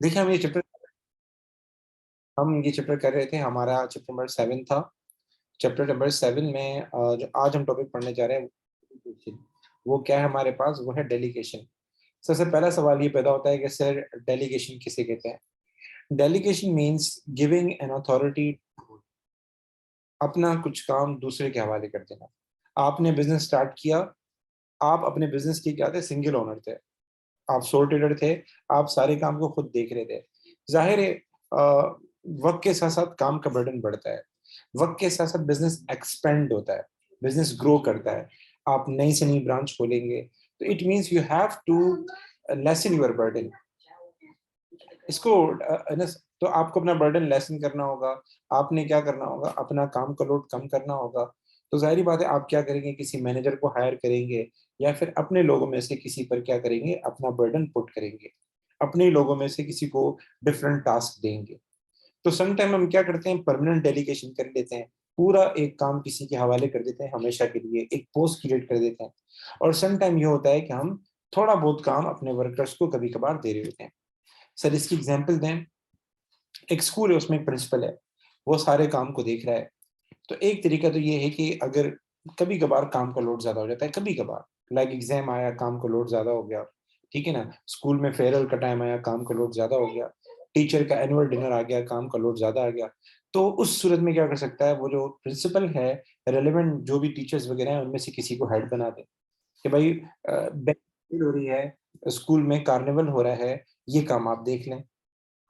देखिए हम ये चैप्टर कर रहे थे, हमारा चैप्टर नंबर 7 था। चैप्टर नंबर 7 में जो आज हम टॉपिक पढ़ने जा रहे हैं, delegation। वो क्या है हमारे पास, वो है डेलीगेशन। सबसे पहला सवाल ये पैदा होता है कि सर डेलीगेशन किसे कहते हैं? Delegation means giving an authority, अपना कुछ काम दूसरे के हवाले कर देना। आपने बिजनेस स्टार्ट किया, आप अपने बिजनेस के क्या थे, सिंगल ओनर थे, आप सोल ट्रेडर थे, आप सारे काम को खुद देख रहे थे। जाहिर है वक्त के साथ साथ काम का बर्डन बढ़ता है, वक्त के साथ साथ बिजनेस एक्सपेंड होता है, बिजनेस ग्रो करता है। आप नई से नई ब्रांच खोलेंगे, तो it means you have to lessen your burden. इसको तो आपको अपना बर्डन लेसन करना होगा। आपने क्या करना होगा, अपना काम का लोड कम करना होगा। तो जाहिर बात है आप क्या करेंगे, किसी मैनेजर को हायर करेंगे, या फिर अपने लोगों में से किसी पर क्या करेंगे, अपना बर्डन पुट करेंगे, अपने लोगों में से किसी को डिफरेंट टास्क देंगे। तो सम टाइम हम क्या करते हैं, परमानेंट डेलीगेशन कर लेते हैं, पूरा एक काम किसी के हवाले कर देते हैं, हमेशा के लिए एक पोस्ट क्रिएट कर देते हैं। और सम टाइम ये होता है कि हम थोड़ा बहुत काम अपने वर्कर्स को कभी कभार दे रहे होते हैं। सर इसकी एग्जाम्पल दें, एक स्कूल है, उसमें एक प्रिंसिपल है, वो सारे काम को देख रहा है। तो एक तरीका तो ये है कि अगर कभी कभार काम का लोड ज्यादा हो जाता है, कभी कभार लाइक एग्जाम आया, काम का लोड ज्यादा हो गया, ठीक है ना, स्कूल में फेयरवेल का टाइम आया, काम का लोड ज्यादा हो गया, टीचर का एनुअल डिनर आ गया, काम का लोड ज्यादा आ गया। तो उस सूरत में क्या कर सकता है, वो जो प्रिंसिपल है, रेलेवेंट जो भी टीचर्स वगैरह हैं, उनमें से किसी को हेड बना दे कि भाई बैक हो रही है, स्कूल में कार्निवल हो रहा है, ये काम आप देख लें,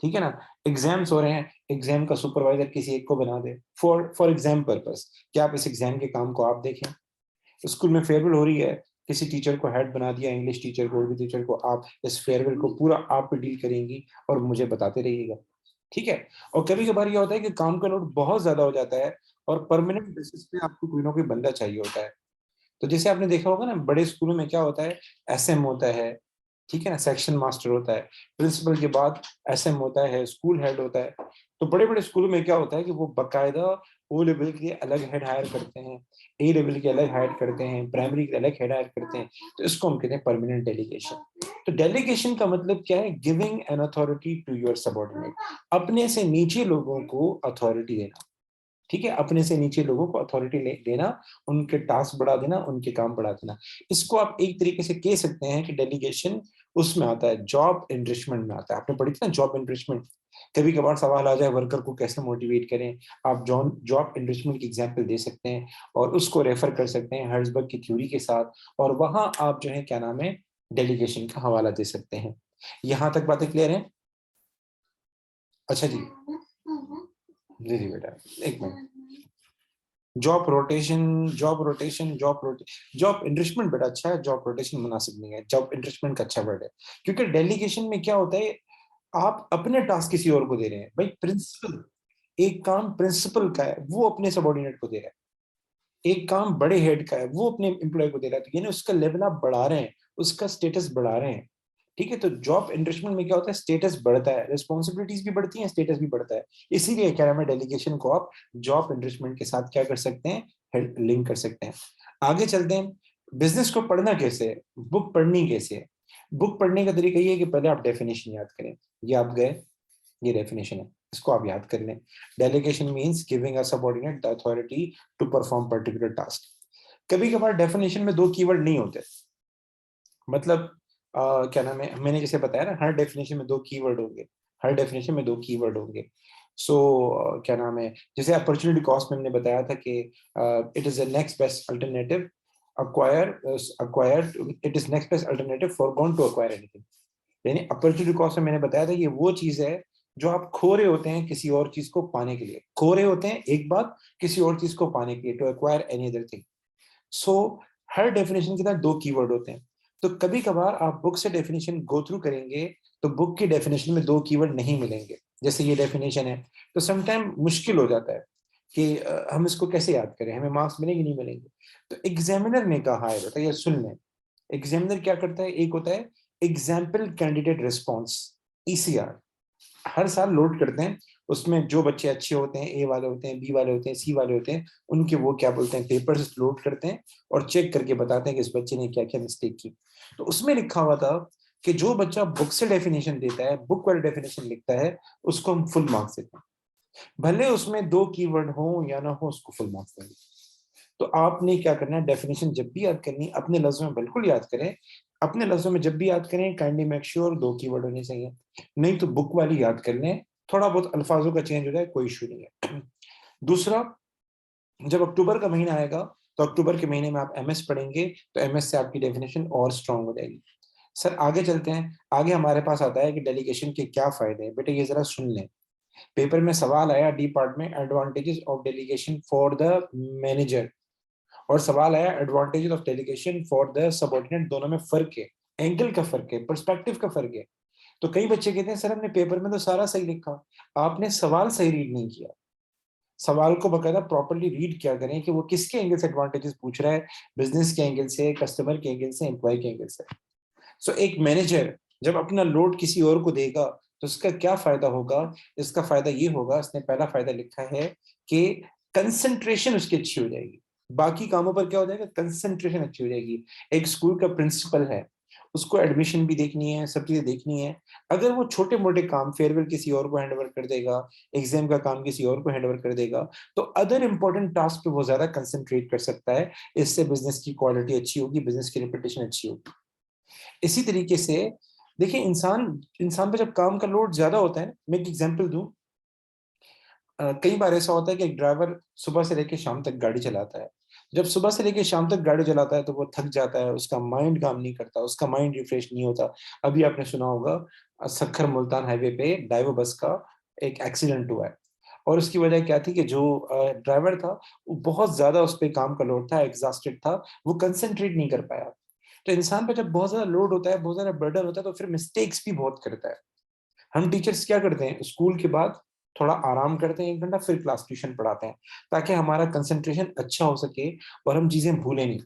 ठीक है ना। एग्जाम्स हो रहे हैं, एग्जाम का सुपरवाइजर किसी एक को बना दे फॉर फॉर एग्जाम पर्पस, कि आप इस एग्जाम के काम को आप देखें। स्कूल में फेयरवेल हो रही है, किसी टीचर को हेड बना दिया, इंग्लिश टीचर को, उर्दू टीचर को, आप इस फेयरवेल को पूरा आप डील करेंगी और मुझे बताते रहिएगा, ठीक है। और कभी कभार ये होता है कि काम का लोड बहुत ज्यादा हो जाता है और परमानेंट बेसिस पे आपको कोई ना कोई बंदा चाहिए होता है। तो जैसे आपने देखा होगा ना, बड़े स्कूलों में क्या होता है, एसएम होता है, ठीक है ना, सेक्शन मास्टर होता है, प्रिंसिपल के बाद एसएम होता है, स्कूल हेड होता है। तो बड़े बड़े स्कूलों में क्या होता है कि वो बकायदा ओ लेवल के अलग हेड हायर करते हैं, ए लेवल के अलग हायर करते हैं, प्राइमरी के अलग हेड हायर करते हैं। तो इसको हम कहते हैं परमानेंट डेलीगेशन। तो डेलीगेशन का मतलब क्या है, giving an authority to your subordinate, अपने से नीचे लोगों को अथॉरिटी देना, ठीक है, अपने से नीचे लोगों को अथॉरिटी देना, उनके टास्क बढ़ा देना, उनके काम बढ़ा देना। इसको आप एक तरीके से कह सकते हैं कि डेलीगेशन उसमें आता है, जॉब एनरिचमेंट में आता है। आपने पढ़ी थी ना जॉब एनरिचमेंट, कभी कभार सवाल आ जाए वर्कर को कैसे मोटिवेट करें, आप जॉब एनरिचमेंट की एग्जांपल दे सकते हैं और उसको रेफर कर सकते हैं हर्ट्जबर्ग की थ्योरी के साथ, और वहां आप जो है क्या नाम है, डेलीगेशन का हवाला दे सकते हैं। यहां तक बातें क्लियर है? अच्छा जी, जी जी बेटा, एक मिनट। जॉब इंटरेस्टमेंट बड़ा अच्छा है, जॉब रोटेशन मुनासिब नहीं है, जॉब इंटरेस्टमेंट का अच्छा वर्ड है। क्योंकि डेलीगेशन में क्या होता है, आप अपने टास्क किसी और को दे रहे हैं। भाई प्रिंसिपल, एक काम प्रिंसिपल का है, वो अपने सबॉर्डिनेट को दे रहा है, एक काम बड़े हेड का है, वो अपने एम्प्लॉय को दे रहा है, तो यानी उसका लेवल आप बढ़ा रहे हैं, उसका स्टेटस बढ़ा रहे हैं, ठीक है। तो जॉब इंटरेस्टमेंट में क्या होता है, स्टेटस बढ़ता है, रिस्पॉन्सिबिलिटीज भी बढ़ती हैं, स्टेटस भी बढ़ता है। इसीलिए कह रहा मैं, डेलीगेशन को आप जॉब इंटरेस्टमेंट के साथ क्या कर सकते हैं, लिंक कर सकते हैं। आगे चलते हैं, बिजनेस को पढ़ना कैसे है, बुक पढ़नी कैसे है। बुक पढ़ने का तरीका ये है कि पहले आप डेफिनेशन याद करें, ये आप गए, ये डेफिनेशन है, इसको आप याद कर लें। Delegation means giving a subordinate the authority to perform particular task. कभी कभार डेफिनेशन में दो कीवर्ड नहीं होते, मतलब क्या नाम है, मैंने जैसे बताया ना, हर डेफिनेशन में दो कीवर्ड होंगे, हर डेफिनेशन में दो कीवर्ड होंगे। सो क्या नाम है, जैसे अपॉर्चुनिटी कॉस्ट में हमने बताया था कि it is the next best alternative acquire acquire it is next best alternative for going to acquire anything. यानी अपॉर्चुनिटी कॉस्ट में मैंने बताया था, ये वो चीज है जो आप खो रहे होते हैं किसी और चीज को पाने के लिए, खो रहे होते हैं एक बात किसी और चीज को पाने के लिए, to acquire any other thing. So हर डेफिनेशन के साथ दो कीवर्ड होते हैं। तो कभी कभार आप बुक से डेफिनेशन गो थ्रू करेंगे, तो बुक की डेफिनेशन में दो कीवर्ड नहीं मिलेंगे, जैसे ये डेफिनेशन है। तो समटाइम मुश्किल हो जाता है कि हम इसको कैसे याद करें, हमें मार्क्स मिलेंगे नहीं मिलेंगे। तो एग्जामिनर ने कहा है, बताइए सुन लें, एग्जामिनर क्या करता है, एक होता है एग्जाम्पल कैंडिडेट रिस्पॉन्स, ईसीआर, हर साल लोड करते हैं। उसमें जो बच्चे अच्छे होते हैं, ए वाले होते हैं, बी वाले होते हैं, सी वाले होते हैं, उनके वो क्या बोलते हैं, पेपर्स लोड करते हैं और चेक करके बताते हैं कि इस बच्चे ने क्या क्या मिस्टेक की। तो उसमें लिखा हुआ था कि जो बच्चा बुक से डेफिनेशन देता है, बुक वाली डेफिनेशन लिखता है, उसको हम फुल मार्क्स देते हैं, भले उसमें 2 कीवर्ड हो या ना हो, उसको फुल मार्क्स देंगे। तो आपने क्या करना है, डेफिनेशन जब भी याद करनी अपने लफ्जों में बिल्कुल याद करें, अपने लफ्जों में जब भी याद करें काइंडली मेक श्योर 2 कीवर्ड होने चाहिए, नहीं तो बुक वाली याद कर लें, थोड़ा बहुत अल्फाजों का चेंज हो जाए कोई इशू नहीं है। दूसरा, जब अक्टूबर का महीना आएगा तो अक्टूबर के महीने में आप एमएस पढ़ेंगे, तो एमएस से आपकी डेफिनेशन और स्ट्रांग हो जाएगी। सर आगे चलते हैं, आगे हमारे पास आता है कि डेलीगेशन के क्या फायदे हैं। बेटे ये जरा सुन लें, पेपर में सवाल आया डी पार्ट में, advantages of delegation for the manager, और सवाल आया advantages of delegation for the subordinate, दोनों में फर्क है, एंगल का फर्क है, पर्सपेक्टिव का फर्क है। तो कई बच्चे कहते हैं सर हमने पेपर में तो सारा सही लिखा, आपने सवाल सही रीड नहीं किया। सवाल को बकायदा प्रॉपर्ली रीड क्या करें कि वो किसके एंगल से एडवांटेजेस पूछ रहा है, बिजनेस के एंगल से, कस्टमर के एंगल से, एम्प्लॉय के एंगल से। सो एक मैनेजर जब अपना लोड किसी और को देगा तो उसका क्या फायदा होगा, इसका फायदा ये होगा, इसने पहला फायदा लिखा है कि कंसंट्रेशन उसकी अच्छी हो जाएगी, बाकी कामों पर क्या हो जाएगा, कंसंट्रेशन अच्छी हो जाएगी। एक स्कूल का प्रिंसिपल है, उसको एडमिशन भी देखनी है, सब चीजें देखनी है, अगर वो छोटे मोटे काम, फेयरवेल किसी और को हैंडओवर कर देगा, एग्जाम का काम किसी और को हैंडओवर कर देगा, तो अदर इंपॉर्टेंट टास्क पे वो ज्यादा कंसंट्रेट कर सकता है, इससे बिजनेस की क्वालिटी अच्छी होगी, बिजनेस की रेपुटेशन अच्छी होगी। इसी तरीके से देखिए, इंसान इंसान पे जब काम का लोड ज्यादा होता है, मैं एक एग्जांपल दूं, कई बार ऐसा होता है कि एक ड्राइवर सुबह से लेकर शाम तक गाड़ी चलाता है, जब सुबह से लेकर शाम तक गाड़ी चलाता है तो वो थक जाता है, उसका माइंड काम नहीं करता, उसका माइंड रिफ्रेश नहीं होता। अभी आपने सुना होगा सखर मुल्तान हाईवे पे डाइवो बस का एक एक्सीडेंट हुआ है, और उसकी वजह क्या थी कि जो ड्राइवर था वो बहुत ज्यादा, उस पर काम का लोड था, एग्जॉस्टेड था, वो कंसंट्रेट नहीं कर पाया। तो इंसान पे जब बहुत ज्यादा लोड होता है, बहुत ज्यादा बर्डन होता है, तो फिर मिस्टेक्स भी बहुत करता है। हम टीचर्स क्या करते हैं, स्कूल के बाद थोड़ा आराम करते हैं 1 घंटा, फिर क्लास ट्यूशन पढ़ाते हैं, ताकि हमारा कंसंट्रेशन अच्छा हो सके और हम चीजें भूलें नहीं।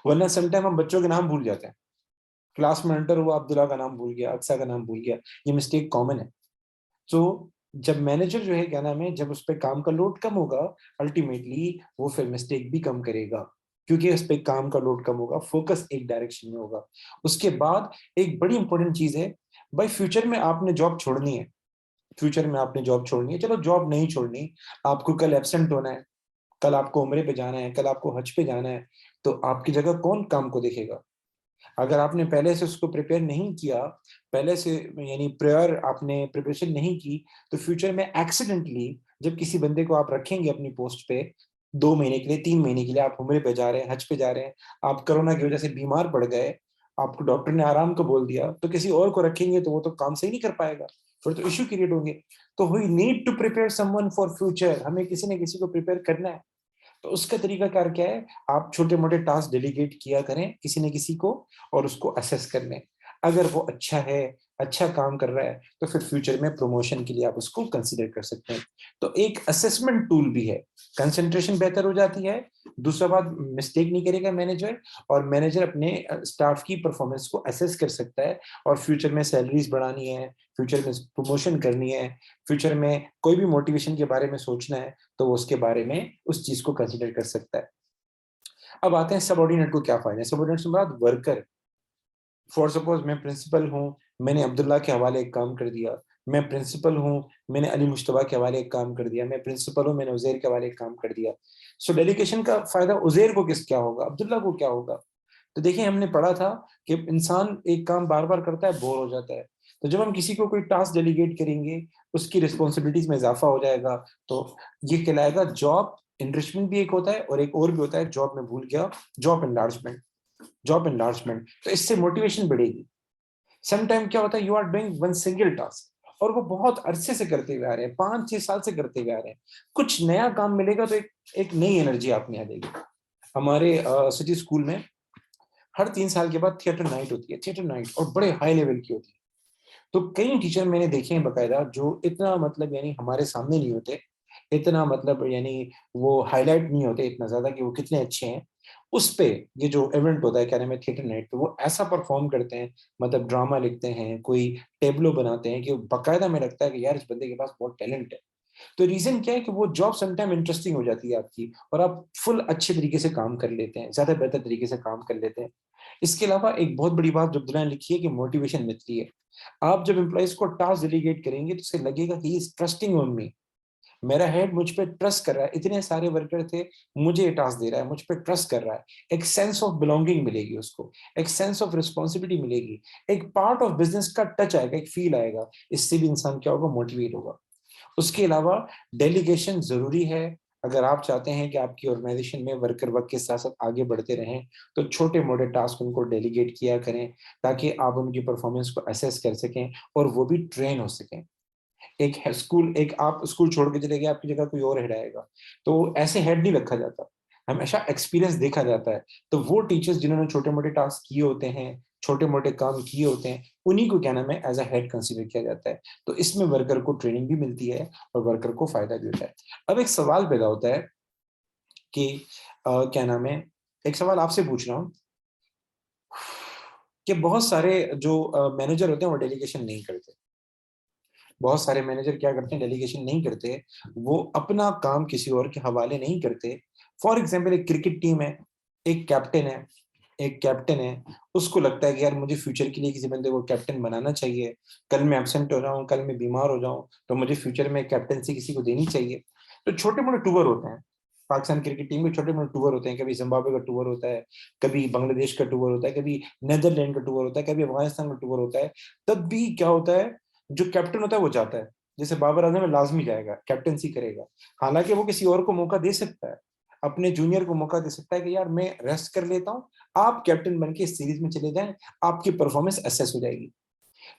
वरना समटाइम हम बच्चों के नाम भूल जाते हैं, क्लास में एंटर हुआ, अब्दुल्ला का नाम भूल गया, अक्सा का नाम भूल गया, ये मिस्टेक कॉमन है। तो जब मैनेजर जो है, क्या नाम है, जब उस पर काम का लोड कम होगा, अल्टीमेटली वो फिर मिस्टेक भी कम करेगा, क्योंकि उस पर काम का लोड कम होगा, फोकस एक डायरेक्शन में होगा। उसके बाद एक बड़ी इंपॉर्टेंट चीज है, भाई फ्यूचर में आपने जॉब छोड़नी है, फ्यूचर में आपने जॉब छोड़नी है, चलो जॉब नहीं छोड़नी, आपको कल एब्सेंट होना है, कल आपको उम्रे पे जाना है, कल आपको हज पे जाना है, तो आपकी जगह कौन काम को देखेगा। अगर आपने पहले से उसको प्रिपेयर नहीं किया, पहले से यानी प्रायर आपने प्रिपरेशन नहीं की, तो फ्यूचर में एक्सीडेंटली जब किसी बंदे को आप रखेंगे अपनी पोस्ट पे 2 महीने के लिए, 3 महीने के लिए, आप उम्रे पे जा रहे हैं, हज पे जा रहे हैं, आप कोरोना की वजह से बीमार पड़ गए, आपको डॉक्टर ने आराम को बोल दिया, तो किसी और को रखेंगे तो वो तो काम सही नहीं कर पाएगा, फिर तो इश्यू क्रिएट होंगे। तो we need to prepare someone for future, हमें किसी न किसी को प्रिपेयर करना है। तो उसका तरीका कार क्या है, आप छोटे मोटे टास्क डेलीगेट किया करें किसी न किसी को, और उसको असेस कर लें। अगर वो अच्छा है, अच्छा काम कर रहा है, तो फिर फ्यूचर में प्रमोशन के लिए आप उसको कंसीडर कर सकते हैं। तो एक असेसमेंट टूल भी है, कंसंट्रेशन बेहतर हो जाती है, दूसरा बात मिस्टेक नहीं करेगा मैनेजर, और मैनेजर अपने स्टाफ की परफॉर्मेंस को असेस कर सकता है, और फ्यूचर में सैलरीज बढ़ानी है, फ्यूचर में प्रमोशन करनी है, फ्यूचर में कोई भी मोटिवेशन के बारे में सोचना है, तो वो उसके बारे में उस चीज को कंसिडर कर सकता है। अब आते हैं सबऑर्डिनेट को क्या फायदा है। सबऑर्डिनेट से मुराद वर्कर, फॉर सपोज मैं प्रिंसिपल हूँ, मैंने अब्दुल्ला के हवाले एक काम कर दिया, मैं प्रिंसिपल हूँ, मैंने अली मुश्तबा के हवाले एक काम कर दिया, मैं प्रिंसिपल हूँ, मैंने उजैर के हवाले एक काम कर दिया। सो डेलीगेशन का फायदा उजैर को किस क्या होगा, अब्दुल्ला को क्या होगा। तो देखिए, हमने पढ़ा था कि इंसान एक काम बार बार करता है, बोर हो जाता है, तो जब हम किसी को कोई टास्क डेलीगेट करेंगे, उसकी रिस्पॉन्सिबिलिटीज में इजाफा हो जाएगा, तो ये कहलाएगा जॉब इनरिचमेंट भी एक होता है, और एक और भी होता है, जॉब में भूल गया, जॉब एनलार्जमेंट। जॉब एनलार्जमेंट, तो इससे मोटिवेशन बढ़ेगी। समटाइम क्या होता है, you are doing one single task, और वो बहुत अरसे से करते हुए आ रहे हैं, 5-6 साल से करते हुए आ रहे हैं, कुछ नया काम मिलेगा तो एक नई एनर्जी आप में आ जाएगी। हमारे सिटी स्कूल में हर 3 साल के बाद थिएटर नाइट होती है, थिएटर नाइट, और बड़े हाई लेवल की होती है। तो कई टीचर मैंने देखे हैं बकायदा, जो इतना मतलब यानी हमारे सामने नहीं होते, इतना मतलब यानी वो हाईलाइट नहीं होते इतना ज्यादा कि वो कितने अच्छे हैं। उस पे ये जो इवेंट होता है, क्या नाम है, थिएटर नाइट पे, वो ऐसा परफॉर्म करते हैं, मतलब ड्रामा लिखते हैं, कोई टेबलो बनाते हैं, कि बकायदा में लगता है कि यार इस बंदे के पास बहुत टैलेंट है। तो रीजन क्या है कि वो जॉब समटाइम इंटरेस्टिंग हो जाती है आपकी, और आप फुल अच्छे तरीके से काम कर लेते हैं, ज्यादा बेहतर तरीके से काम कर लेते हैं। इसके अलावा एक बहुत बड़ी बात जो अब्दुल्ला ने लिखी है कि मोटिवेशन मिलती है। आप जब एम्प्लॉइज को टास्क डेलीगेट करेंगे तो उसे लगेगा कि इज ट्रस्टिंग ऑन मी, मेरा हेड मुझ पे ट्रस्ट कर रहा है, इतने सारे वर्कर थे, मुझे ये टास्क दे रहा है, मुझ पे ट्रस्ट कर रहा है। एक सेंस ऑफ बिलोंगिंग मिलेगी उसको, एक सेंस ऑफ रिस्पॉन्सिबिलिटी मिलेगी, एक पार्ट ऑफ बिजनेस का टच आएगा, एक फील आएगा। इससे भी इंसान क्या होगा, मोटिवेट होगा। उसके अलावा डेलीगेशन जरूरी है। अगर आप चाहते हैं कि आपकी ऑर्गेनाइजेशन में वर्कर वक्त के साथ साथ आगे बढ़ते रहें, तो छोटे मोटे टास्क उनको डेलीगेट किया करें, ताकि आप उनकी परफॉर्मेंस को असेस कर सकें और वो भी ट्रेन हो सकें। एक आप स्कूल छोड़ के चले गए, आपकी जगह कोई और हेड आएगा, तो ऐसे हेड नहीं रखा जाता, हमेशा एक्सपीरियंस देखा जाता है। तो वो टीचर्स जिन्होंने छोटे मोटे टास्क किए होते हैं, छोटे मोटे काम किए होते हैं, उन्हीं को क्या नाम है, एज अ हेड कंसीडर किया जाता है। तो इसमें वर्कर को ट्रेनिंग भी मिलती है और वर्कर को फायदा भी होता है। अब एक सवाल पैदा होता है कि क्या नाम है, एक सवाल आपसे पूछ रहा हूँ कि बहुत सारे जो मैनेजर होते हैं वो डेलीगेशन नहीं करते। बहुत सारे मैनेजर क्या करते हैं, डेलीगेशन नहीं करते, वो अपना काम किसी और के हवाले नहीं करते। फॉर एग्जाम्पल एक क्रिकेट टीम है, एक कैप्टन है, एक कैप्टन है, उसको लगता है कि यार मुझे फ्यूचर के लिए किसी बंदे को कैप्टन बनाना चाहिए, कल मैं एब्सेंट हो जाऊं, कल मैं बीमार हो जाऊं, तो मुझे फ्यूचर में कैप्टनसी किसी को देनी चाहिए। तो छोटे मोटे टूर होते हैं, पाकिस्तान क्रिकेट टीम के छोटे मोटे टूर होते हैं, कभी जिम्बाब्वे का टूर होता है, कभी बांग्लादेश का टूर होता है, कभी नेदरलैंड का टूर होता है, कभी अफगानिस्तान का टूर होता है। तब भी क्या होता है, जो कैप्टन होता है वो जाता है। जैसे बाबर आजम है, लाजमी जाएगा, कैप्टनसी करेगा। हालांकि वो किसी और को मौका दे सकता है, अपने जूनियर को मौका दे सकता है कि यार मैं रेस्ट कर लेता हूँ, आप कैप्टन बन के इस सीरीज में चले जाएं, आपकी परफॉर्मेंस असेस हो जाएगी।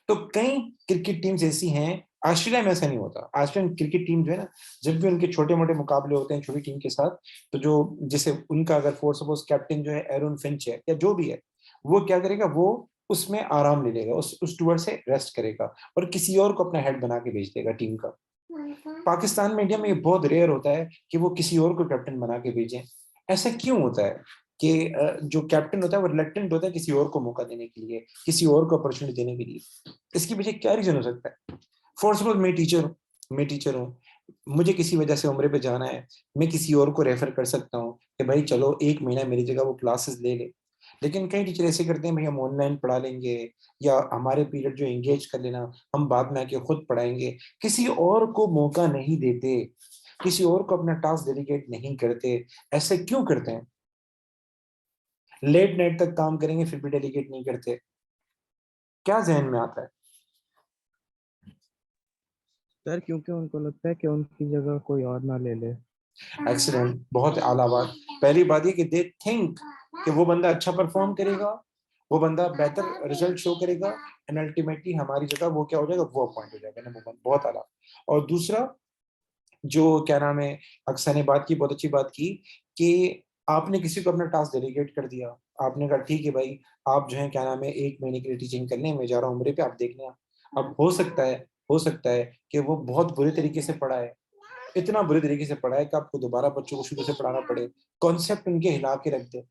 तो कई क्रिकेट टीम्स ऐसी हैं, ऑस्ट्रेलिया में ऐसा नहीं होता। ऑस्ट्रेलियन क्रिकेट टीम जो है ना, जब भी उनके छोटे मोटे मुकाबले होते हैं छोटी टीम के साथ, तो जो जैसे उनका अगर फॉर सपोज कैप्टन जो है एरोन फिंच है या जो भी है, वो क्या करेगा, वो उसमें आराम ले लेगा, उस टूर से रेस्ट करेगा और किसी और को अपना हेड बना के भेज देगा टीम का। पाकिस्तान में, इंडिया में ये बहुत रेयर होता है कि वो किसी और को कैप्टन बना के भेजें। ऐसा क्यों होता है कि जो कैप्टन होता है वो रिलेक्टेंट होता है किसी और को मौका देने के लिए, किसी और को अपॉर्चुनिटी देने के लिए? इसके पीछे क्या रीजन हो सकता है? फॉर सपोज मैं टीचर हूँ, मुझे किसी वजह से उम्र पे जाना है, मैं किसी और को रेफर कर सकता हूँ कि भाई चलो एक महीना मेरी जगह वो क्लासेस ले ले। लेकिन कई टीचर ऐसे करते हैं, भाई हम ऑनलाइन पढ़ा लेंगे, या हमारे पीरियड जो एंगेज कर लेना, हम बाद में आके खुद पढ़ाएंगे, किसी और को मौका नहीं देते, किसी और को अपना टास्क डेलीगेट नहीं करते। ऐसे क्यों करते हैं? लेट नाइट तक काम करेंगे फिर भी डेलीगेट नहीं करते, क्या जहन में आता है? सर क्योंकि उनको लगता है कि उनकी जगह कोई और ना ले ले। एक्सीलेंट, बहुत आला बात। पहली बात ये कि दे थिंक कि वो बंदा अच्छा परफॉर्म करेगा, वो बंदा बेहतर रिजल्ट शो करेगा, एंड अल्टीमेटली हमारी जगह वो क्या हो जाएगा, वो अपॉइंट हो जाएगा। नंबर वन, बहुत आला। और दूसरा, जो क्या नाम है, अक्सर ने बात की, बहुत अच्छी बात की कि आपने किसी को अपना टास्क डेलीगेट कर दिया। आपने कहा ठीक है भाई, आप जो है क्या नाम है 1 महीने के लिए टीचिंग करने, मैं जा रहा हूँ उम्रे पे, आप देख लें। अब हो सकता है कि वो बहुत बुरे तरीके से पढ़ा है, इतना बुरे तरीके से पढ़ा है कि आपको दोबारा बच्चों को शुरू से पढ़ाना पड़े, कॉन्सेप्ट उनके हिला के रख दे।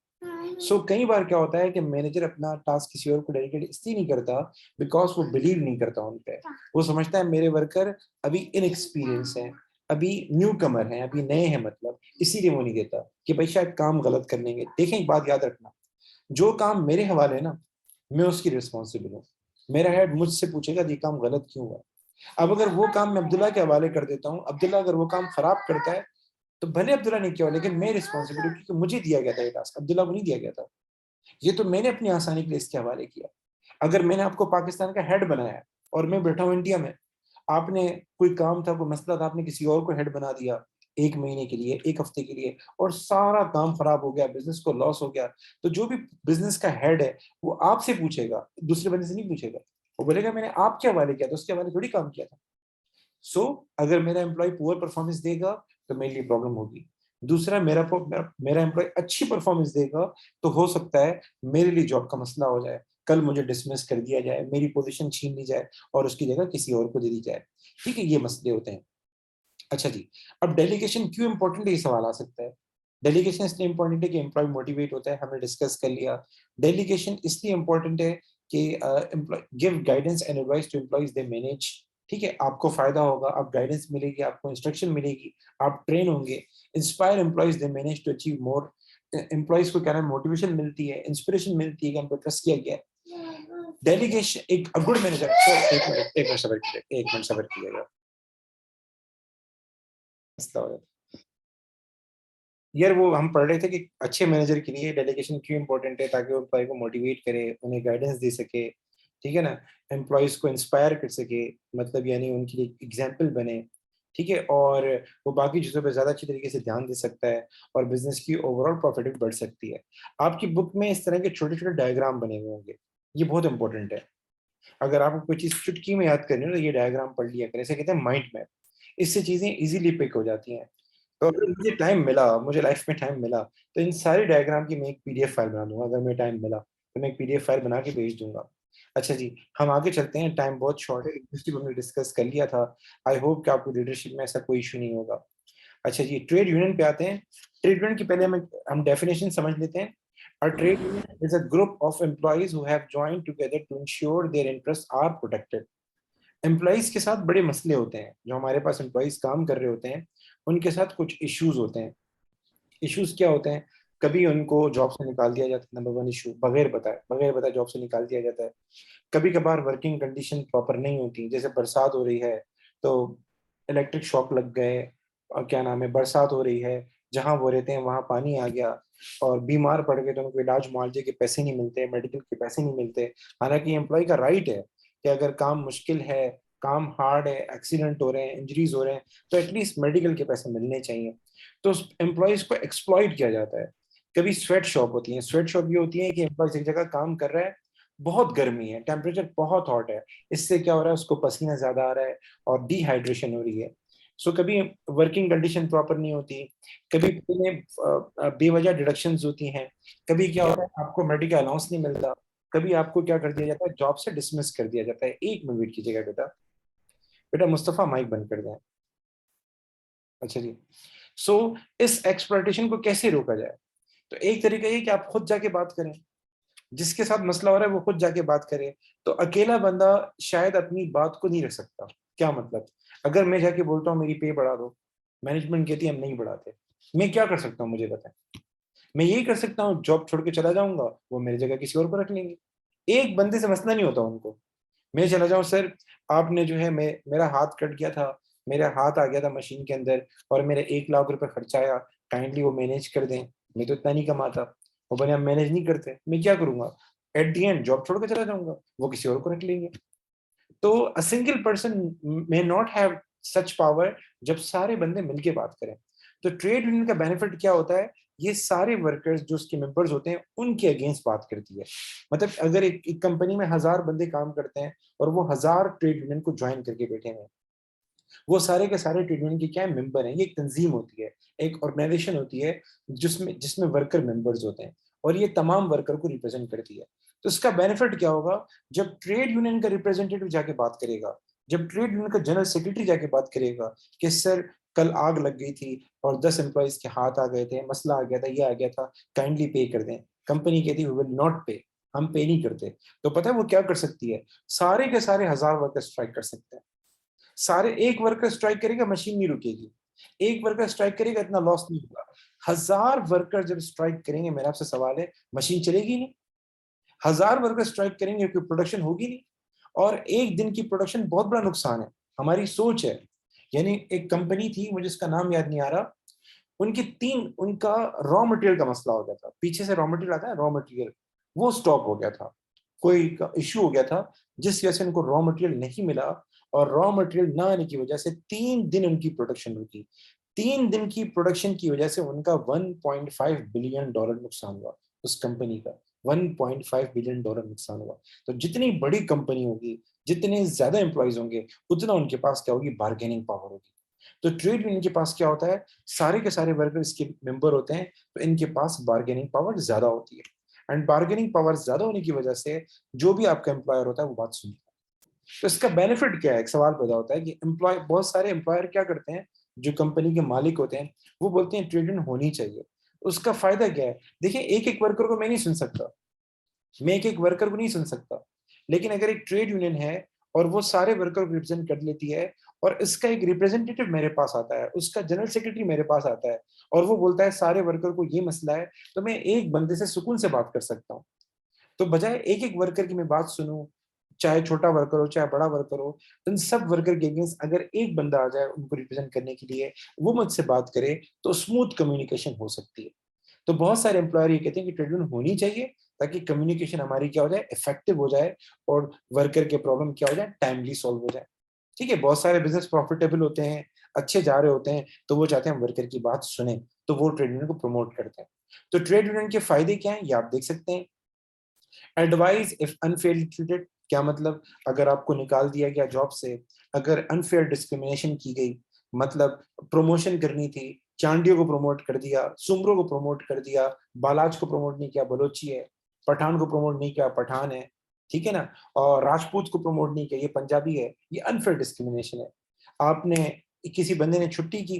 कई बार क्या होता है कि मैनेजर अपना टास्क किसी और को डेलीगेट इसलिए नहीं करता, बिकॉज वो बिलीव नहीं करता उन पे। वो समझता है मेरे वर्कर अभी इनएक्सपीरियंस है, अभी न्यू कमर है, अभी नए हैं, मतलब इसीलिए वो नहीं देता कि भाई शायद काम गलत कर लेंगे। देखें, एक बात याद रखना, जो काम मेरे हवाले है ना, मैं उसकी रिस्पॉन्सिबल हूँ। मेरा हेड मुझसे पूछेगा ये काम गलत क्यों हुआ। अब अगर वो काम मैं अब्दुल्ला के हवाले कर देता हूँ, अब्दुल्ला अगर वो काम खराब करता है, तो भले अब्दुल्ला ने किया हो, लेकिन मैं रिस्पॉन्सिबिलिटी, क्योंकि मुझे दिया गया था ये टास्क, अब्दुल्ला को नहीं दिया गया था। ये तो मैंने अपनी आसानी के लिए इसके हवाले किया। अगर मैंने आपको पाकिस्तान का हेड बनाया और मैं बैठा हूँ इंडिया में, आपने कोई काम था, कोई मसला था, आपने किसी और को हेड बना दिया 1 महीने के लिए, 1 हफ्ते के लिए, और सारा काम खराब हो गया, बिजनेस को लॉस हो गया, तो जो भी बिजनेस का हेड है वो आपसे पूछेगा, दूसरे बंदे से नहीं पूछेगा। वो बोलेगा मैंने आपके हवाले किया था, उसके हवाले थोड़ी काम किया था। अगर मेरा एम्प्लॉय पुअर परफॉर्मेंस देगा तो मेरे लिए प्रॉब्लम होगी। दूसरा, मेरा एम्प्लॉय अच्छी परफॉर्मेंस देगा, तो हो सकता है मेरे लिए जॉब का मसला हो जाए, कल मुझे डिसमिस कर दिया जाए, मेरी पोजीशन छीन ली जाए और उसकी जगह किसी और को दे दी जाए। ठीक है, ये मसले होते हैं। अच्छा जी, अब डेलीगेशन क्यों इंपॉर्टेंट है, ये सवाल आ सकता है। डेलीगेशन इसलिए इंपॉर्टेंट है कि एम्प्लॉय मोटिवेट होता है, हमने डिस्कस कर लिया। डेलीगेशन इसलिए इंपॉर्टेंट है कि employ give guidance and advice to employees they manage. ठीक है, आपको फायदा होगा, आप गाइडेंस मिलेगी, आपको इंस्ट्रक्शन मिलेगी, आप ट्रेन होंगे। Inspire employees they manage to achieve more. Employees को क्या है, मोटिवेशन मिलती है, इंस्पिरेशन मिलती है कि हम पे ट्रस्ट किया गया है। डेलीगेशन, एक गुड मैनेजर, एक मिनट सबर कीजिएगा, एक मिनट सबर कीजिएगा। यार वो हम पढ़ रहे थे कि अच्छे मैनेजर के लिए डेलीगेशन क्यों इंपॉर्टेंट है, ताकि वो एम्प्लॉय को मोटिवेट करे, उन्हें गाइडेंस दे सके, ठीक है ना, एम्प्लॉयज को इंस्पायर कर सके, मतलब यानी उनके लिए एग्जाम्पल बने, ठीक है, और वो बाकी चीज़ों पे ज़्यादा अच्छी तरीके से ध्यान दे सकता है और बिजनेस की ओवरऑल प्रॉफिट भी बढ़ सकती है। आपकी बुक में इस तरह के छोटे छोटे डायग्राम बने हुए होंगे, ये बहुत इंपॉर्टेंट है। अगर आपको कोई चीज़ चुटकी में याद करनी हो तो ये डायग्राम पढ़ लिया करें, इसे कहते हैं माइंड मैप। इससे चीज़ें इजीली पिक हो जाती हैं। तो अगर मुझे टाइम मिला, मुझे लाइफ में टाइम मिला, तो इन सारे डायग्राम की मैं एक पीडीएफ फाइल बना दूंगा। अगर मुझे टाइम मिला तो मैं एक पीडीएफ फाइल बना के भेज दूंगा। अच्छा जी, हम आगे चलते हैं, टाइम बहुत शॉर्ट है, लिंग्विस्टिक हमने डिस्कस कर लिया था। आई होप कि आपको लीडरशिप में ऐसा कोई इशू नहीं होगा। अच्छा जी, ट्रेड यूनियन पे आते हैं। ट्रेड यूनियन की पहले हम डेफिनेशन समझ लेते हैं। A trade union is a group of employees who have joined together to ensure their interests are protected. Employees के साथ बड़े मसले होते हैं, जो हमारे पास एम्प्लॉइज काम कर रहे होते हैं उनके साथ कुछ इश्यूज होते हैं। इश्यूज क्या होते हैं? कभी उनको जॉब से निकाल दिया जाता है, नंबर वन इशू, बगैर बताए जॉब से निकाल दिया जाता है। कभी कभार वर्किंग कंडीशन प्रॉपर नहीं होती, जैसे बरसात हो रही है तो इलेक्ट्रिक शॉक लग गए, और क्या नाम है, बरसात हो रही है, जहां वो रहते हैं वहां पानी आ गया, और बीमार पड़ गए तो उनको इलाज मुआवजे के पैसे नहीं मिलते, मेडिकल के पैसे नहीं मिलते। हालांकि एम्प्लॉय का राइट है कि अगर काम मुश्किल है, काम हार्ड है, एक्सीडेंट हो रहे हैं, इंजरीज हो रहे हैं, तो एटलीस्ट मेडिकल के पैसे मिलने चाहिए। तो एम्प्लॉयज को एक्सप्लॉइट किया जाता है। कभी स्वेट शॉप होती है। स्वेट शॉप ये होती है कि एम्प्लॉय एक जगह काम कर रहा है, बहुत गर्मी है, टेम्परेचर बहुत हॉट है, इससे क्या हो रहा है, उसको पसीना ज्यादा आ रहा है और डिहाइड्रेशन हो रही है। सो कभी वर्किंग कंडीशन प्रॉपर नहीं होती, कभी बेवजह डिडक्शंस होती हैं, कभी क्या होता है आपको मेडिकल अलाउंस नहीं मिलता, कभी आपको क्या कर दिया जाता है, जॉब से डिसमिस कर दिया जाता है। एक मिनट वेट कीजिएगा बेटा, बेटा मुस्तफा माइक बंद कर दें। अच्छा जी, सो इस एक्सप्लॉइटेशन को कैसे रोका जाए? तो एक तरीका ये कि आप खुद जाके बात करें, जिसके साथ मसला हो रहा है वो खुद जाके बात करे। तो अकेला बंदा शायद अपनी बात को नहीं रख सकता। क्या मतलब? अगर मैं जाके बोलता हूँ मेरी पे बढ़ा दो, मैनेजमेंट कहती है हम नहीं बढ़ाते, मैं क्या कर सकता हूँ मुझे बताएं? मैं यही कर सकता हूँ, जॉब छोड़ के चला जाऊंगा, वो मेरी जगह किसी और को रख लेंगे। एक बंदे से मसला नहीं होता उनको। मैं चला जाऊं, सर आपने जो है मेरा हाथ कट गया था, मेरा हाथ आ गया था मशीन के अंदर और मेरे 1 लाख रुपए खर्चा आया, काइंडली वो मैनेज कर दें। मैं तो इतना नहीं कमाता। वो बने हम मैनेज नहीं करते, मैं क्या करूंगा? एट दी एंड जॉब छोड़ के चला जाऊंगा, वो किसी और को रख लेंगे। तो a single person may not have such power जब सारे बंदे मिलके बात करें। तो ट्रेड यूनियन का बेनिफिट क्या होता है? ये सारे वर्कर्स जो उसके मेंबर्स होते हैं उनके अगेंस्ट बात करती है। मतलब अगर एक कंपनी में 1000 बंदे काम करते हैं और वो 1000 ट्रेड यूनियन को ज्वाइन करके बैठे हैं, वो सारे के सारे ट्रेड यूनियन के क्या है, मेंबर हैं। ये एक तंजीम होती है, एक ऑर्गेनाइजेशन होती है, जिसमें जिसमें वर्कर मेंबर्स होते हैं, और ये तमाम वर्कर को रिप्रेजेंट करती है। तो इसका बेनिफिट क्या होगा? जब ट्रेड यूनियन का रिप्रेजेंटेटिव जाके बात करेगा, जब ट्रेड यूनियन का जनरल सेक्रेटरी जाके बात करेगा कि सर कल आग लग गई थी और 10 एम्प्लॉइज के हाथ आ गए थे, मसला आ गया था, ये आ गया था, काइंडली पे कर दें, कंपनी कहती है वी विल नॉट पे, हम पे नहीं करते। तो पता है वो क्या कर सकती है? सारे के सारे 1000 वर्कर स्ट्राइक कर सकते हैं। सारे, एक वर्कर स्ट्राइक करेगा मशीन नहीं रुकेगी, एक वर्कर स्ट्राइक करेगा इतना लॉस नहीं होगा। 1000 वर्कर जब स्ट्राइक करेंगे, मेरा आपसे सवाल है, मशीन चलेगी नहीं? 1000 वर्कर स्ट्राइक करेंगे, क्योंकि प्रोडक्शन होगी नहीं। और एक दिन की प्रोडक्शन बहुत बड़ा नुकसान है। हमारी सोच है, यानी एक कंपनी थी, मुझे इसका नाम याद नहीं आ रहा, उनका रॉ मटेरियल का मसला हो गया था। पीछे से रॉ मटेरियल आता है, रॉ मटेरियल वो स्टॉप हो गया था, कोई इशू हो गया था, जिस वजह से उनको रॉ मटेरियल नहीं मिला। और रॉ मटेरियल ना आने की वजह से 3 दिन उनकी प्रोडक्शन रुकी। 3 दिन की प्रोडक्शन की वजह से उनका $1.5 बिलियन नुकसान हुआ, उस कंपनी का $1.5 बिलियन नुकसान हुआ। तो जितनी बड़ी कंपनी होगी, जितने ज्यादा एम्प्लॉयज होंगे, उतना उनके पास क्या होगी, बार्गेनिंग पावर होगी। तो ट्रेड यूनियन के पास क्या होता है, सारे के सारे वर्कर इसके मेंबर होते हैं, तो इनके पास बार्गेनिंग पावर ज्यादा होती है। एंड बार्गेनिंग पावर ज्यादा होने की वजह से जो भी आपका एम्प्लॉयर होता है वो बात सुनता है। तो इसका बेनिफिट क्या है? एक सवाल पैदा होता है कि एम्प्लॉय, बहुत सारे एम्प्लॉयर क्या करते हैं, जो कंपनी के मालिक होते हैं, वो बोलते हैं ट्रेड यूनियन होनी चाहिए। उसका फायदा क्या है? देखिए, एक एक वर्कर को मैं नहीं सुन सकता, मैं एक एक वर्कर को नहीं सुन सकता, लेकिन अगर एक ट्रेड यूनियन है और वो सारे वर्कर को रिप्रेजेंट कर लेती है, और इसका एक रिप्रेजेंटेटिव मेरे पास आता है, उसका जनरल सेक्रेटरी मेरे पास आता है, और वो बोलता है सारे वर्कर को ये मसला है, तो मैं एक बंदे से सुकून से बात कर सकता हूँ। तो बजाय एक एक वर्कर की मैं बात सुनूं, चाहे छोटा वर्कर हो चाहे बड़ा वर्कर हो, इन सब वर्कर के अगेंस्ट अगर एक बंदा आ जाए उनको रिप्रेजेंट करने के लिए, वो मुझसे बात करे, तो स्मूथ कम्युनिकेशन हो सकती है। तो बहुत सारे एम्प्लॉयर ये कहते हैं कि ट्रेड यूनियन होनी चाहिए, ताकि कम्युनिकेशन हमारी क्या हो जाए, इफेक्टिव हो जाए, और वर्कर के प्रॉब्लम क्या हो जाए, टाइमली सॉल्व हो जाए। ठीक है, बहुत सारे बिजनेस प्रॉफिटेबल होते हैं, अच्छे जा रहे होते हैं, तो वो चाहते हैं हम वर्कर की बात सुने, तो वो ट्रेड यूनियन को प्रमोट करते हैं। तो ट्रेड यूनियन के फायदे क्या हैं, ये आप देख सकते हैं। एडवाइस इफ अनफेयरली ट्रीटेड, क्या मतलब, अगर आपको निकाल दिया गया जॉब से, अगर अनफेयर डिस्क्रिमिनेशन की गई, मतलब प्रमोशन करनी थी, चांडियों को प्रमोट कर दिया, सुमरों को प्रमोट कर दिया, बालाज को प्रमोट नहीं किया, बलोची है, पठान को प्रमोट नहीं किया, पठान है, ठीक है ना, और राजपूत को प्रमोट नहीं किया, ये पंजाबी है, ये अनफेयर डिस्क्रिमिनेशन है। आपने किसी बंदे ने छुट्टी की,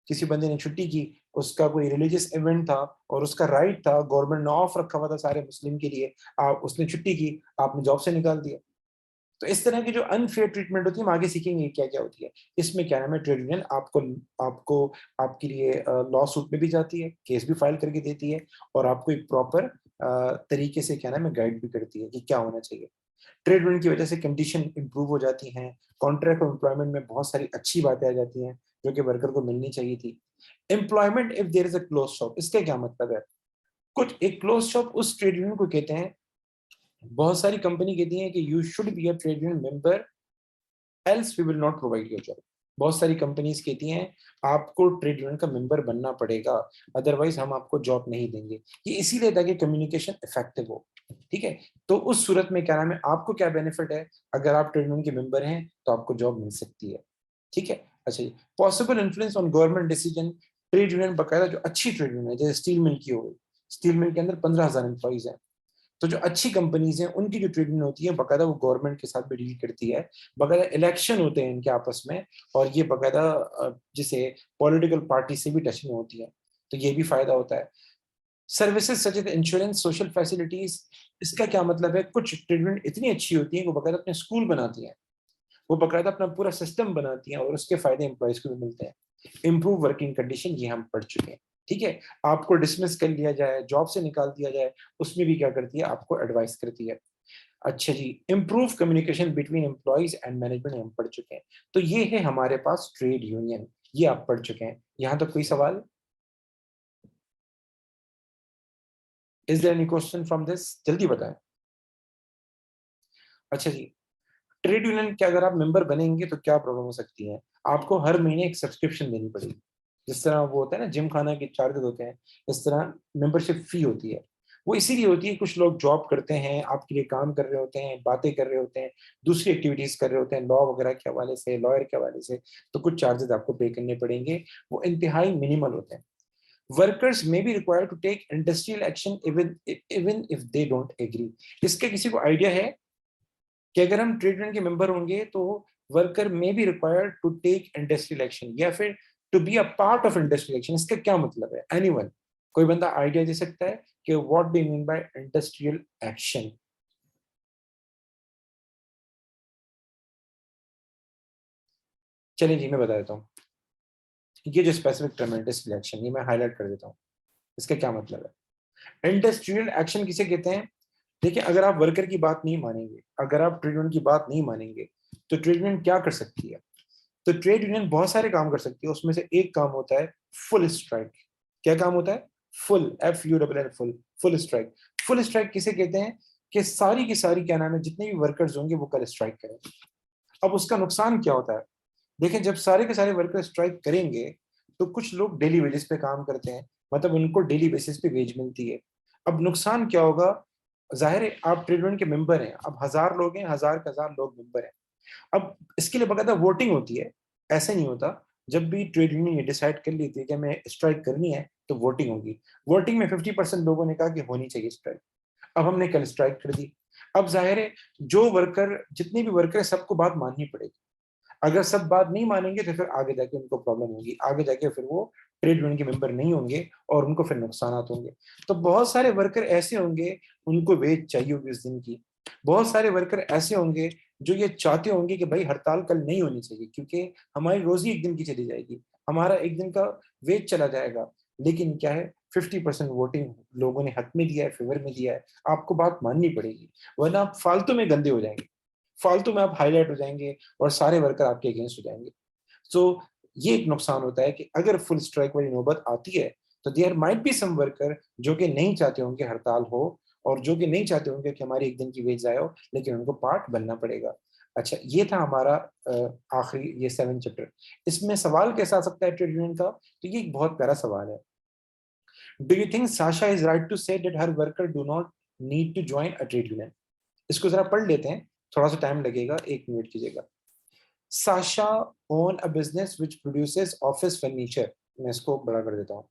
किसी बंदे ने छुट्टी की, उसका कोई रिलीजियस इवेंट था और उसका राइट था, गवर्नमेंट ने ऑफ रखा हुआ था सारे मुस्लिम के लिए, आप उसने छुट्टी की, आपने जॉब से निकाल दिया। तो इस तरह की जो अनफेयर ट्रीटमेंट होती है, हम आगे सीखेंगे क्या क्या होती है। इसमें क्या नाम है, ट्रेड यूनियन आपको आपको आपके लिए लॉ सूट में भी जाती है, केस भी फाइल करके देती है, और आपको एक प्रॉपर तरीके से क्या नाम है गाइड भी करती है कि क्या होना चाहिए। ट्रेड यूनियन की वजह से कंडीशन इंप्रूव हो जाती हैं, कॉन्ट्रैक्ट ऑफ एम्प्लॉयमेंट में बहुत सारी अच्छी बातें आ जाती हैं जो कि वर्कर को मिलनी चाहिए थी। Employment if there is a close shop, इसका क्या मतलब है, कुछ एक क्लोज शॉप उस ट्रेड यूनियन को कहते हैं, बहुत सारी कंपनी कहती हैं कि you should be a trade union member else we will not provide your job. बहुत सारी कंपनीज कहती हैं आपको ट्रेड यूनियन का मेंबर बनना पड़ेगा, अदरवाइज हम आपको जॉब नहीं देंगे। ये इसीलिए ताकि कम्युनिकेशन इफेक्टिव हो। ठीक है, तो उस सूरत में क्या नाम है, आपको क्या बेनिफिट है, अगर आप ट्रेड यूनियन के मेंबर हैं तो आपको जॉब मिल सकती है। ठीक है, अच्छा जी, possible influence on government decision. Trade union बकायदा जो अच्छी ट्रेड यूनियन है, जैसे स्टील मिल की हो गई, स्टील मिल के अंदर 15,000 एम्प्लॉइज हैं, तो जो अच्छी कंपनीज हैं उनकी जो ट्रेड यूनियन होती है बकायदा वो गवर्नमेंट के साथ भी डील करती है, बकायदा इलेक्शन होते हैं इनके आपस में, और ये बकायदा जिसे पॉलिटिकल पार्टी से भी टच में होती है, तो ये भी फायदा होता है। Services such as insurance, social facilities, इसका क्या मतलब है, कुछ ट्रेड यूनियन इतनी अच्छी होती है वो बकायदा अपने स्कूल बनाती हैं, वो बकायदा अपना पूरा सिस्टम बनाती हैं, और उसके फायदे एम्प्लॉयज को भी मिलते हैं। इम्प्रूव वर्किंग कंडीशन, ये हम पढ़ चुके हैं। ठीक है, आपको डिसमिस कर लिया जाए, जॉब से निकाल दिया जाए, उसमें भी क्या करती है, आपको एडवाइस करती है। अच्छा जी, improve communication between employees and management, हम पढ़ चुके हैं। तो ये है हमारे पास ट्रेड यूनियन, ये आप पढ़ चुके हैं। यहां तक कोई सवाल, is there any question from this, जल्दी बताएं। अच्छा जी, ट्रेड यूनियन के अगर आप मेंबर बनेंगे तो क्या प्रॉब्लम हो सकती है, आपको हर महीने एक सब्सक्रिप्शन देनी पड़ेगी। जिस तरह वो होता है ना, जिम खाना के चार्जेस होते हैं, इस तरह मेंबरशिप फी होती है। वो इसीलिए होती है, कुछ लोग जॉब करते हैं, आपके लिए काम कर रहे होते हैं, बातें कर रहे होते हैं, दूसरी एक्टिविटीज कर रहे होते हैं, लॉ वगैरह के हवाले से, लॉयर के हवाले से, तो कुछ चार्जेस आपको पे करने पड़ेंगे, वो इंतहाई मिनिमल होते हैं। Workers may be required to take industrial action even even if they don't agree. इसके किसी को आइडिया है कि अगर हम ट्रेड यूनियन के मेंबर होंगे तो worker may be required to take industrial action, या फिर to be a part of industrial action, इसका क्या मतलब है, एनीवन, कोई बंदा आइडिया दे सकता है कि what do mean by industrial action. चलिए जी, मैं बता देता हूँ। ये जो स्पेसिफिक टर्म है इंडस्ट्रियल एक्शन, ये मैं हाईलाइट कर देता हूँ, इसका क्या मतलब है। इंडस्ट्रियल एक्शन किसे कहते हैं, देखिए, अगर आप वर्कर की बात नहीं मानेंगे, अगर आप ट्रेड यूनियन की बात नहीं मानेंगे, तो ट्रेड यूनियन क्या कर सकती है, तो ट्रेड यूनियन बहुत सारे काम कर सकती है, उसमें से एक काम होता है फुल स्ट्राइक। क्या काम होता है, full, FULL, full, full strike. Full strike किसे कहते हैं, कि सारी की सारी क्या नाम है, जितने भी वर्कर्स होंगे वो कल स्ट्राइक करें। अब उसका नुकसान क्या होता है, देखें, जब सारे के सारे वर्कर स्ट्राइक करेंगे तो कुछ लोग डेली वेजेस पे काम करते हैं, मतलब उनको डेली बेसिस पे वेज मिलती है। अब नुकसान क्या होगा, जाहिर है आप ट्रेड यूनियन के मेंबर हैं, अब 1,000 लोग हैं, 1,000 लोग मेंबर हैं। अब इसके लिए बकायदा वोटिंग होती है, ऐसे नहीं होता। जब भी ट्रेड यूनियन ये डिसाइड कर लेती है कि हमें स्ट्राइक करनी है, तो वोटिंग होगी। वोटिंग में 50% लोगों ने कहा कि होनी चाहिए स्ट्राइक। अब हमने कल स्ट्राइक कर दी। अब जाहिर है जो वर्कर, जितने भी वर्कर है, सबको बात माननी पड़ेगी। अगर सब बात नहीं मानेंगे तो फिर आगे जाके उनको प्रॉब्लम होगी, आगे जाके फिर वो ट्रेड यूनियन के मेंबर नहीं होंगे और उनको फिर नुकसान होंगे। तो बहुत सारे वर्कर ऐसे होंगे, उनको वेज चाहिए होगी उस दिन की। बहुत सारे वर्कर ऐसे होंगे जो ये चाहते होंगे कि भाई हड़ताल कल नहीं होनी चाहिए, क्योंकि हमारी रोजी एक दिन की चली जाएगी, हमारा एक दिन का वेज चला जाएगा। लेकिन क्या है, 50% वोटिंग लोगों ने हक में दिया है, फेवर में दिया है, आपको बात माननी पड़ेगी, वरना आप फालतू में गंदे हो जाएंगे, फालतू में आप हाईलाइट हो जाएंगे और सारे वर्कर आपके अगेंस्ट हो जाएंगे। सो ये एक नुकसान होता है कि अगर फुल स्ट्राइक वाली नौबत आती है तो there might be some worker जो कि नहीं चाहते होंगे हड़ताल हो, और जो कि नहीं चाहते होंगे कि हमारी एक दिन की वेज आए हो, लेकिन उनको पार्ट बनना पड़ेगा। अच्छा, ये था हमारा आखिरी ये 7 चैप्टर। इसमें सवाल कैसा आ सकता है ट्रेड यूनियन का, तो ये एक बहुत प्यारा सवाल है। Do you think Sasha is right to say that हर worker do not need to join a trade union? इसको जरा पढ़ लेते हैं, थोड़ा सा टाइम लगेगा, 1 मिनट कीजिएगा। Sasha own a business which produces office furniture. मैं इसको बड़ा कर देता हूँ।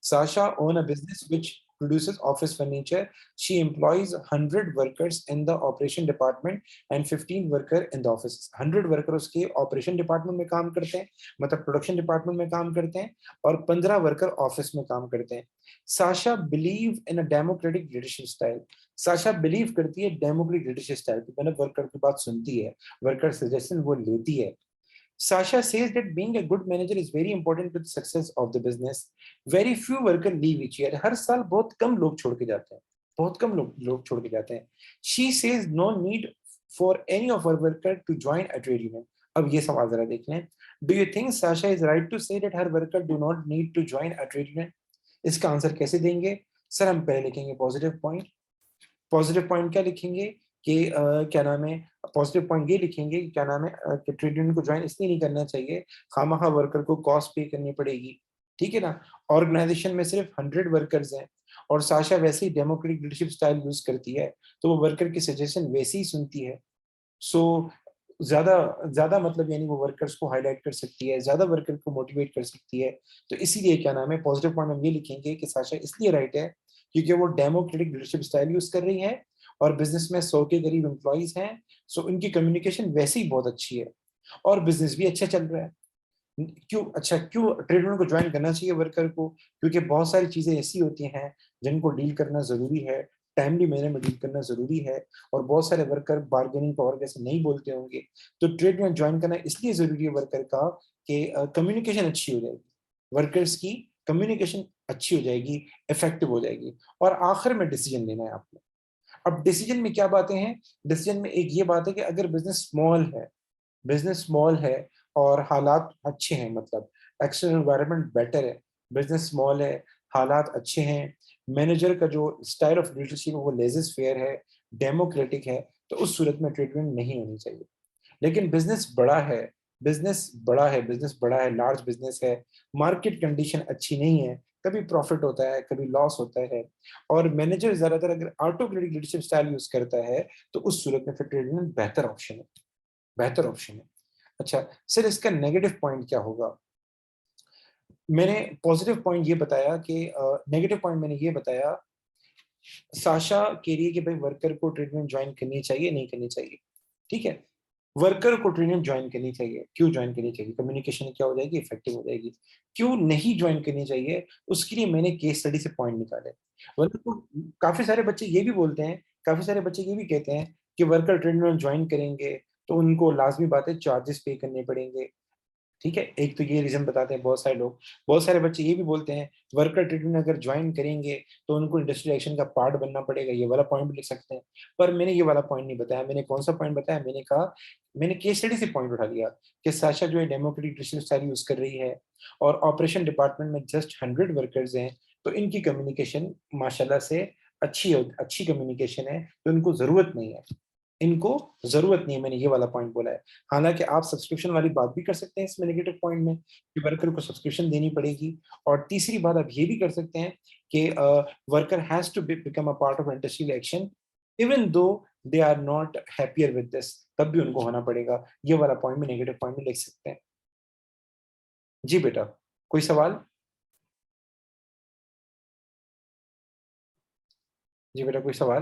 Sasha owns a business which produces office furniture. She employs 100 workers in the operation department and 15 workers in the offices. 100 worker उसके operation department में काम करते हैं, मतलब प्रोडक्शन डिपार्टमेंट में काम करते हैं, और 15 वर्कर ऑफिस में काम करते हैं। Sasha believe in a democratic leadership style. Sasha believe करती है डेमोक्रेटिक लीडरशिप स्टाइल, मतलब वर्कर की बात सुनती है, वर्कर सजेशन वो लेती है। Sasha says that being a good manager is very important to the success of the business. Very few workers leave each year. हर साल बहुत कम लोग छोड़ के जाते हैं, बहुत कम लोग छोड़ के जाते हैं। She says no need for any of her worker to join a trade union. अब ये सवाल जरा देख लें। Do you think Sasha is right to say that her worker do not need to join a trade union? इसका answer कैसे देंगे sir? हम पहले लिखेंगे पॉजिटिव पॉइंट। पॉजिटिव पॉइंट क्या लिखेंगे कि क्या नाम है, पॉजिटिव पॉइंट ये लिखेंगे कि क्या नाम है कि ट्रेड यूनियन को ज्वाइन इसलिए नहीं करना चाहिए, खामखा वर्कर को कॉस्ट पे करनी पड़ेगी, ठीक है ना। ऑर्गेनाइजेशन में सिर्फ 100 वर्कर्स हैं और साशा वैसे ही डेमोक्रेटिक लीडरशिप स्टाइल यूज करती है, तो वो वर्कर की सजेशन वैसे ही सुनती है। सो ज्यादा ज्यादा मतलब यानी वो वर्कर्स को हाईलाइट कर सकती है, ज्यादा वर्कर को मोटिवेट कर सकती है। तो इसीलिए क्या नाम है, पॉजिटिव पॉइंट हम ये लिखेंगे कि साशा इसलिए राइट है क्योंकि वो डेमोक्रेटिक लीडरशिप स्टाइल यूज कर रही है और बिजनेस में 100 के करीब एम्प्लॉइज हैं। सो इनकी कम्युनिकेशन वैसे ही बहुत अच्छी है और बिजनेस भी अच्छा चल रहा है। क्यों, अच्छा क्यों ट्रेड यूनियन को ज्वाइन करना चाहिए वर्कर को? क्योंकि बहुत सारी चीजें ऐसी होती हैं जिनको डील करना जरूरी है, टाइमली मैनर में डील करना जरूरी है, और बहुत सारे वर्कर बार्गेनिंग पावर जैसे नहीं बोलते होंगे। तो ट्रेड यूनियन ज्वाइन करना इसलिए जरूरी है वर्कर का कि कम्युनिकेशन अच्छी हो जाएगी, वर्कर्स की कम्युनिकेशन अच्छी हो जाएगी, इफेक्टिव हो जाएगी, और आखिर में डिसीजन लेना है आपने। अब डिसीजन में क्या बातें हैं? डिसीजन में एक ये बात है कि अगर बिजनेस स्मॉल है, बिजनेस स्मॉल है और हालात अच्छे हैं, मतलब एक्सटर्नल एनवायरनमेंट बेटर है, बिजनेस स्मॉल है, हालात अच्छे हैं, मैनेजर का जो स्टाइल ऑफ लीडरशिप है वो लेजिस फेयर है, डेमोक्रेटिक है, तो उस सूरत में ट्रीटमेंट नहीं होनी चाहिए। लेकिन बिजनेस बड़ा है, बिजनेस बड़ा है, बिजनेस बड़ा है, लार्ज बिजनेस है, मार्केट कंडीशन अच्छी नहीं है, कभी प्रॉफिट होता है, कभी लॉस होता है, और मैनेजर ज्यादातर अगर ऑटोक्रेटिक लीडरशिप स्टाइल यूज करता है, तो उस सूरत में फिर ट्रेड बेहतर ऑप्शन है, बेहतर ऑप्शन है। अच्छा सर, इसका नेगेटिव पॉइंट क्या होगा? मैंने पॉजिटिव पॉइंट ये बताया कि नेगेटिव पॉइंट मैंने ये बताया साशा के लिए कि भाई वर्कर को ट्रीटमेंट ज्वाइन करनी चाहिए नहीं करनी चाहिए, ठीक है। वर्कर को ट्रेनिंग ज्वाइन करनी चाहिए। क्यों ज्वाइन करनी चाहिए? कम्युनिकेशन क्या हो जाएगी, इफेक्टिव हो जाएगी। क्यों नहीं ज्वाइन करनी चाहिए, उसके लिए मैंने केस स्टडी से पॉइंट निकाले। वरना तो काफी सारे बच्चे ये भी बोलते हैं, काफी सारे बच्चे ये भी कहते हैं कि वर्कर ट्रेनिंग ज्वाइन करेंगे तो उनको लाजमी बात है चार्जेस पे करने पड़ेंगे, ठीक है। एक तो ये रीजन बताते हैं बहुत सारे लोग। बहुत सारे बच्चे ये भी बोलते हैं वर्कर ट्रेनिंग अगर ज्वाइन करेंगे तो उनको इंडस्ट्रियल एक्शन का पार्ट बनना पड़ेगा, ये वाला पॉइंट भी लिख सकते हैं। पर मैंने ये वाला पॉइंट नहीं बताया। मैंने कौन सा पॉइंट बताया? मैंने कहा, मैंने केस स्टडी से पॉइंट उठा लिया कि साशा जो है डेमोक्रेटिक लीडरशिप स्टाइल यूज कर रही है और ऑपरेशन डिपार्टमेंट में जस्ट 100 वर्कर्स हैं, तो इनकी कम्युनिकेशन माशाल्लाह से अच्छी कम्युनिकेशन है, तो इनको जरूरत नहीं है, इनको जरूरत नहीं है। मैंने ये वाला पॉइंट बोला है। हालांकि आप सब्सक्रिप्शन वाली बात भी कर सकते हैं इसमें नेगेटिव पॉइंट में कि वर्कर को सब्सक्रिप्शन देनी पड़ेगी, और तीसरी बात आप ये भी कर सकते हैं कि worker has to become a part of industrial action even though they are not happier with this, तब भी उनको होना पड़ेगा। ये वाला पॉइंट में नेगेटिव पॉइंट में लिख सकते हैं। जी बेटा, कोई सवाल? जी बेटा, कोई सवाल?